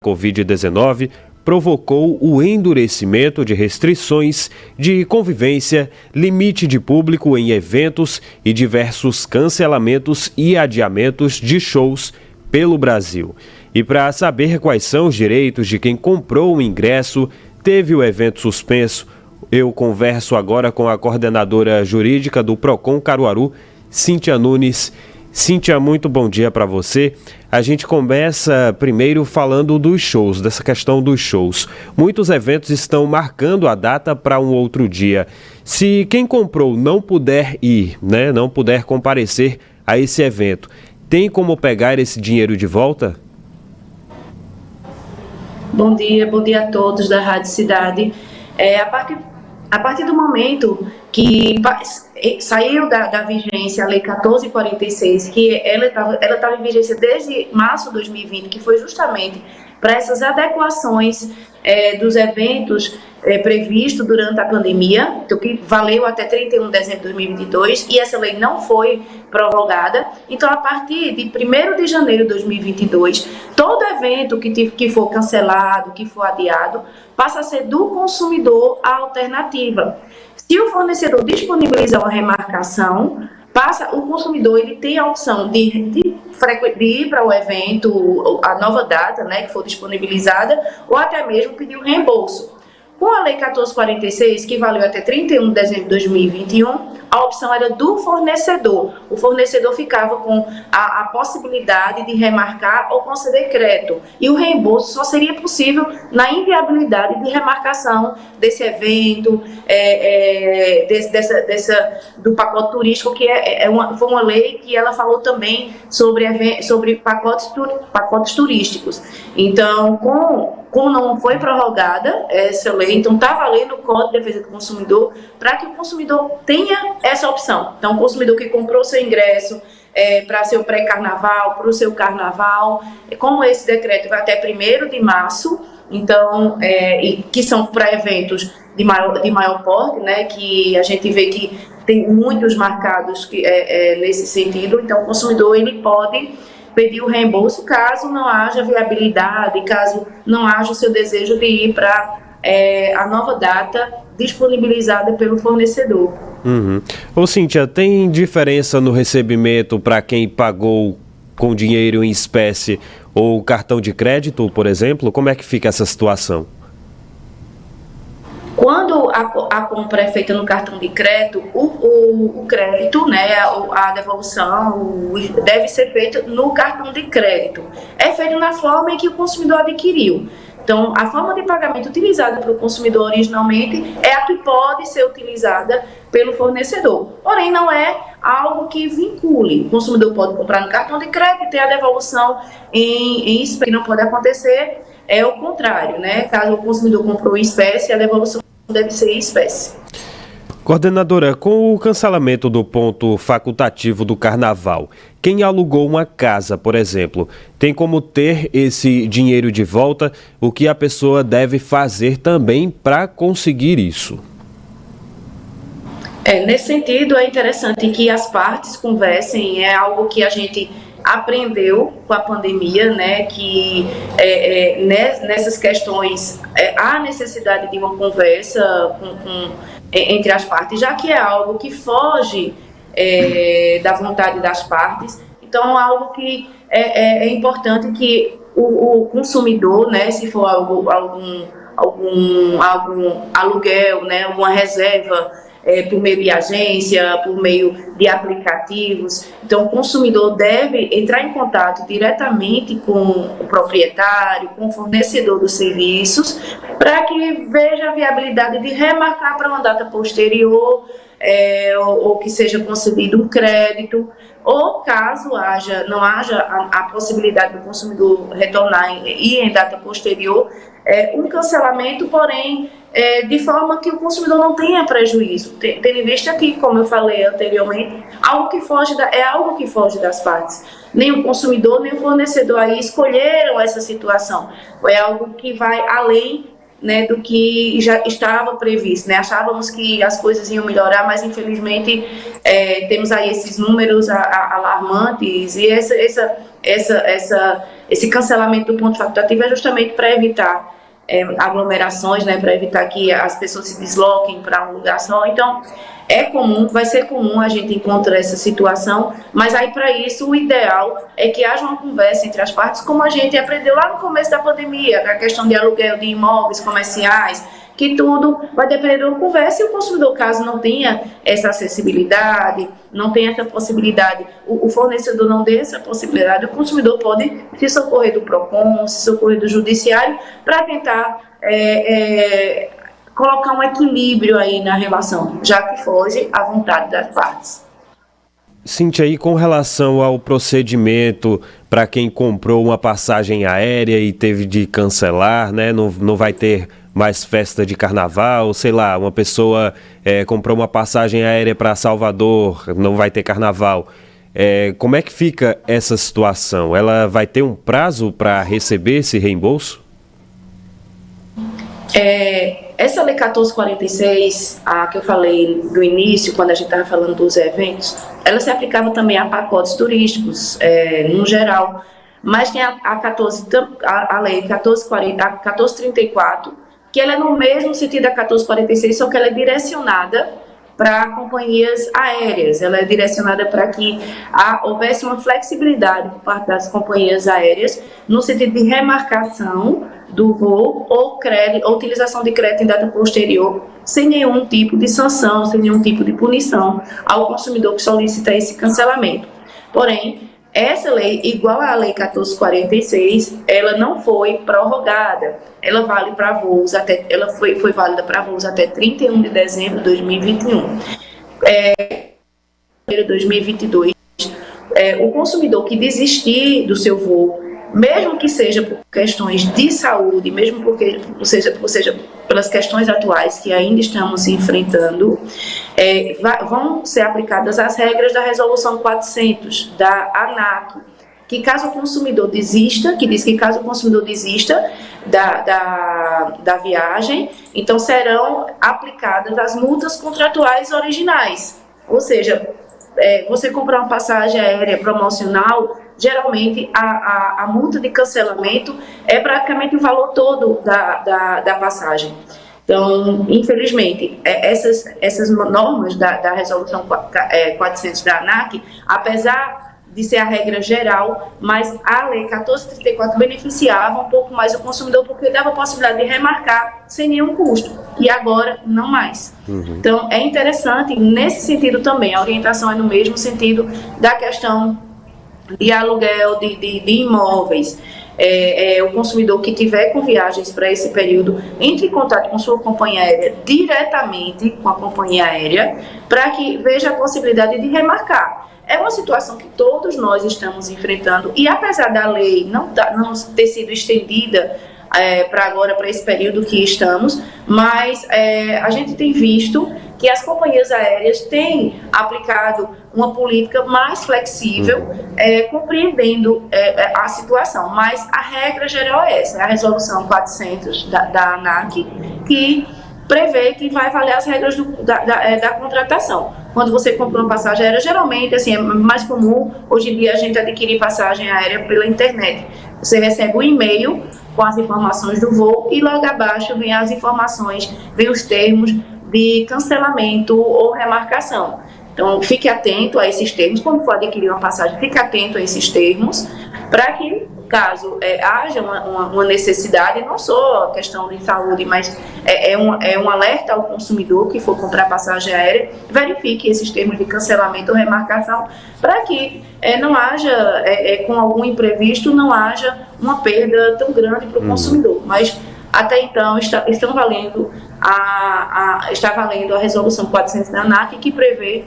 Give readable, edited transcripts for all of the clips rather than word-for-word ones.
Covid-19 provocou o endurecimento de restrições de convivência, limite de público em eventos e diversos cancelamentos e adiamentos de shows pelo Brasil. E para saber quais são os direitos de quem comprou o ingresso, teve o evento suspenso, eu converso agora com a coordenadora jurídica do Procon Caruaru, Cíntia Nunes. Cíntia, muito bom dia para você. A gente começa primeiro falando dos shows, dessa questão dos shows. Muitos eventos estão marcando a data para um outro dia. Se quem comprou não puder ir, não puder comparecer a esse evento, tem como pegar esse dinheiro de volta? Bom dia a todos da Rádio Cidade. A partir do momento que saiu da vigência a Lei 1446, que ela estava em vigência desde março de 2020, que foi justamente para essas adequações dos eventos previstos durante a pandemia, então, que valeu até 31 de dezembro de 2022, e essa lei não foi prorrogada. Então, a partir de 1º de janeiro de 2022, todo evento que for cancelado, que for adiado, passa a ser do consumidor a alternativa. Se o fornecedor disponibilizar uma remarcação, o consumidor ele tem a opção de ir para o evento, a nova data, que for disponibilizada, ou até mesmo pedir o reembolso. Com a Lei 1446, que valeu até 31 de dezembro de 2021, a opção era do fornecedor. O fornecedor ficava com a possibilidade de remarcar ou conceder crédito. E o reembolso só seria possível na inviabilidade de remarcação desse evento, do pacote turístico, que foi uma lei que ela falou também sobre pacotes turísticos. Então, como não foi prorrogada essa lei, então está valendo o Código de Defesa do Consumidor para que o consumidor tenha essa opção. Então, o consumidor que comprou seu ingresso para seu pré-carnaval, para o seu carnaval, como esse decreto vai até 1º de março, então, que são para eventos de maior porte, que a gente vê que tem muitos marcados nesse sentido, então o consumidor ele pode pedir o reembolso caso não haja viabilidade, caso não haja o seu desejo de ir para a nova data disponibilizada pelo fornecedor. Ô Cíntia, tem diferença no recebimento para quem pagou com dinheiro em espécie ou cartão de crédito, por exemplo? Como é que fica essa situação? Quando a compra é feita no cartão de crédito, o crédito, a devolução deve ser feita no cartão de crédito. É feito na forma em que o consumidor adquiriu. Então, a forma de pagamento utilizada pelo consumidor originalmente é a que pode ser utilizada pelo fornecedor. Porém, não é algo que vincule. O consumidor pode comprar no cartão de crédito e ter a devolução em espécie. O que não pode acontecer é o contrário, Caso o consumidor comprou em espécie, a devolução deve ser em espécie. Coordenadora, com o cancelamento do ponto facultativo do Carnaval, quem alugou uma casa, por exemplo, tem como ter esse dinheiro de volta? O que a pessoa deve fazer também para conseguir isso? Nesse sentido, é interessante que as partes conversem, é algo que a gente aprendeu com a pandemia, que nessas questões há necessidade de uma conversa entre as partes, já que é algo que foge da vontade das partes. Então, é algo que é importante que o consumidor, se for algum aluguel, alguma reserva, por meio de agência, por meio de aplicativos. Então, o consumidor deve entrar em contato diretamente com o proprietário, com o fornecedor dos serviços, para que veja a viabilidade de remarcar para uma data posterior, ou que seja concedido um crédito, ou caso não haja a possibilidade do consumidor retornar e em data posterior, um cancelamento, porém, de forma que o consumidor não tenha prejuízo. Tendo em vista que, como eu falei anteriormente, algo que foge das partes. Nem o consumidor, nem o fornecedor aí escolheram essa situação. É algo que vai além né, do que já estava previsto, né? Achávamos que as coisas iam melhorar, mas infelizmente temos aí esses números alarmantes e esse cancelamento do ponto facultativo é justamente para evitar aglomerações, né, para evitar que as pessoas se desloquem para um lugar só. Então, vai ser comum a gente encontrar essa situação, mas aí para isso o ideal é que haja uma conversa entre as partes, como a gente aprendeu lá no começo da pandemia, a questão de aluguel de imóveis comerciais, que tudo vai depender de uma conversa e o consumidor, caso não tenha essa acessibilidade, não tenha essa possibilidade, o fornecedor não dê essa possibilidade, o consumidor pode se socorrer do PROCON, se socorrer do judiciário, para tentar colocar um equilíbrio aí na relação, já que foge à vontade das partes. Cíntia, aí com relação ao procedimento para quem comprou uma passagem aérea e teve de cancelar, né? Não vai ter mais festa de carnaval, sei lá, uma pessoa comprou uma passagem aérea para Salvador, não vai ter carnaval. Como é que fica essa situação? Ela vai ter um prazo para receber esse reembolso? Essa Lei 1446, a que eu falei do início, quando a gente estava falando dos eventos, ela se aplicava também a pacotes turísticos, no geral. Mas tem a Lei 1440, a 1434, que ela é no mesmo sentido da 1446, só que ela é direcionada para companhias aéreas. Ela é direcionada para que houvesse uma flexibilidade por parte das companhias aéreas no sentido de remarcação do voo ou utilização de crédito em data posterior, sem nenhum tipo de sanção, sem nenhum tipo de punição ao consumidor que solicita esse cancelamento. Porém, essa lei, igual à Lei 1446, ela não foi prorrogada. Ela vale para voos ela foi válida para voos até 31 de dezembro de 2021. 2022, o consumidor que desistir do seu voo, mesmo que seja por questões de saúde, mesmo seja pelas questões atuais que ainda estamos enfrentando, vão ser aplicadas as regras da Resolução 400 da ANAC, que caso o consumidor desista, que diz que caso o consumidor desista da viagem, então serão aplicadas as multas contratuais originais. Ou seja, você comprar uma passagem aérea promocional, geralmente a multa de cancelamento é praticamente o valor todo da passagem. Então, infelizmente, essas normas da Resolução 400 da ANAC, apesar de ser a regra geral, mas a Lei 1434 beneficiava um pouco mais o consumidor, porque dava a possibilidade de remarcar sem nenhum custo, e agora não mais. Então, é interessante, nesse sentido também, a orientação é no mesmo sentido da questão de aluguel de imóveis. O consumidor que tiver com viagens para esse período, entre em contato com sua companhia aérea, diretamente com a companhia aérea, para que veja a possibilidade de remarcar. É uma situação que todos nós estamos enfrentando e, apesar da lei não ter sido estendida para esse período que estamos, mas a gente tem visto que as companhias aéreas têm aplicado uma política mais flexível, compreendendo a situação. Mas a regra geral é essa, é a Resolução 400 da ANAC, que prevê que vai valer as regras da contratação. Quando você compra uma passagem aérea, geralmente, assim, é mais comum, hoje em dia, a gente adquirir passagem aérea pela internet. Você recebe um e-mail com as informações do voo e logo abaixo vem as informações, vem os termos de cancelamento ou remarcação. Então, fique atento a esses termos, quando for adquirir uma passagem, fique atento a esses termos, para que, caso haja uma necessidade, não só a questão de saúde, mas um alerta ao consumidor que for comprar passagem aérea, verifique esses termos de cancelamento ou remarcação, para que não haja, com algum imprevisto, não haja uma perda tão grande para o consumidor. Mas, até então, está valendo a Resolução 400 da ANAC, que prevê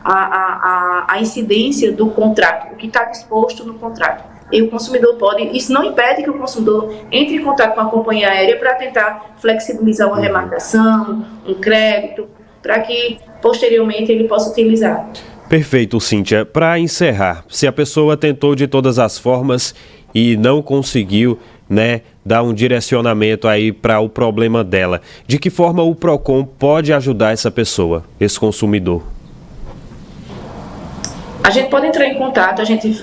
a incidência do contrato, o que está disposto no contrato. E o consumidor isso não impede que o consumidor entre em contato com a companhia aérea para tentar flexibilizar uma remarcação, um crédito, para que posteriormente ele possa utilizar. Perfeito, Cíntia. Para encerrar, se a pessoa tentou de todas as formas e não conseguiu né, dar um direcionamento aí para o problema dela. De que forma o PROCON pode ajudar essa pessoa, esse consumidor? A gente pode entrar em contato, a gente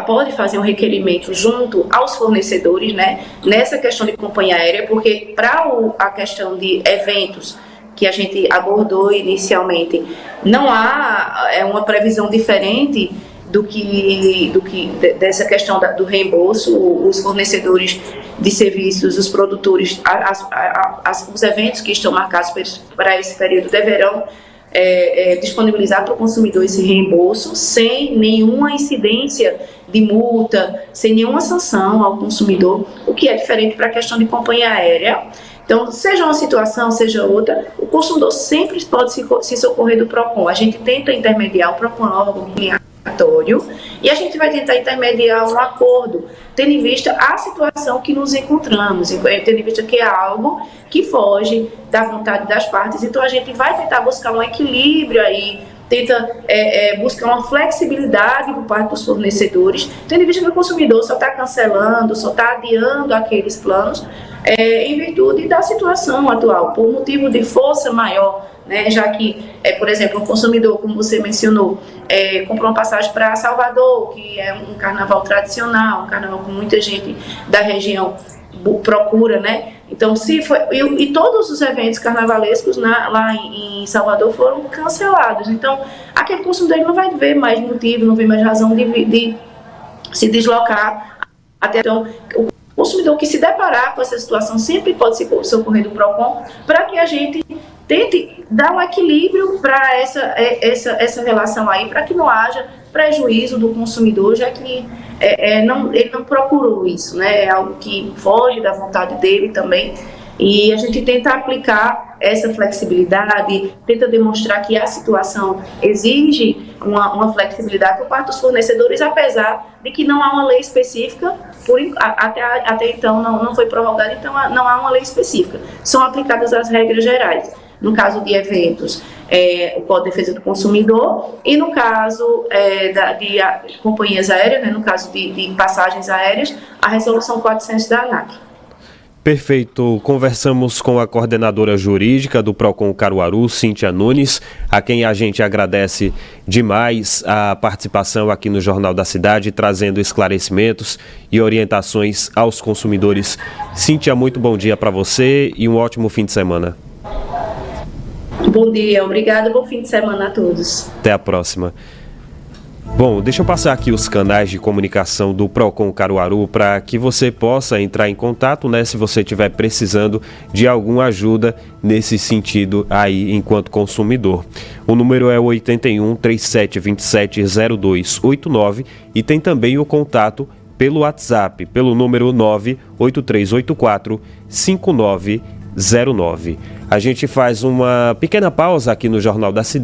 pode fazer um requerimento junto aos fornecedores, né, nessa questão de companhia aérea, porque para a questão de eventos que a gente abordou inicialmente, não há uma previsão diferente dessa questão do reembolso. Os fornecedores de serviços, os produtores, os eventos que estão marcados para esse período deverão disponibilizar para o consumidor esse reembolso sem nenhuma incidência de multa, sem nenhuma sanção ao consumidor, o que é diferente para a questão de companhia aérea. Então, seja uma situação, seja outra, o consumidor sempre pode se socorrer do PROCON. A gente tenta intermediar, o PROCON é um órgão obrigatório, e a gente vai tentar intermediar um acordo, tendo em vista a situação que nos encontramos, tendo em vista que é algo que foge da vontade das partes. Então, a gente vai tentar buscar um equilíbrio aí, tenta buscar uma flexibilidade por parte dos fornecedores, tendo em vista que o consumidor só está cancelando, só está adiando aqueles planos, em virtude da situação atual, por motivo de força maior, né? Já que, por exemplo, um consumidor, como você mencionou, comprou uma passagem para Salvador, que é um carnaval tradicional, um carnaval que muita gente da região procura, né? Então, e todos os eventos carnavalescos lá em Salvador foram cancelados. Então, aquele consumidor não vai ver mais motivo, não vê mais razão de se deslocar. Então, o consumidor que se deparar com essa situação sempre pode se socorrer do PROCON, para que a gente tente dar um equilíbrio para essa relação aí, para que não haja prejuízo do consumidor, já que ele não procurou isso, né? É algo que foge da vontade dele também, e a gente tenta aplicar essa flexibilidade, tenta demonstrar que a situação exige uma flexibilidade por parte dos fornecedores, apesar de que não há uma lei específica, até então não foi prorrogada, então não há uma lei específica, são aplicadas as regras gerais. No caso de eventos, o Código de Defesa do Consumidor, e no caso de companhias aéreas, né, no caso de passagens aéreas, a Resolução 400 da ANAC. Perfeito. Conversamos com a coordenadora jurídica do PROCON Caruaru, Cíntia Nunes, a quem a gente agradece demais a participação aqui no Jornal da Cidade, trazendo esclarecimentos e orientações aos consumidores. Cíntia, muito bom dia para você e um ótimo fim de semana. Bom dia, obrigada, bom fim de semana a todos. Até a próxima. Bom, deixa eu passar aqui os canais de comunicação do PROCON Caruaru para que você possa entrar em contato, né, se você estiver precisando de alguma ajuda nesse sentido aí enquanto consumidor. O número é 81 3727 0289 e tem também o contato pelo WhatsApp, pelo número 98384 5909. A gente faz uma pequena pausa aqui no Jornal da Cidade.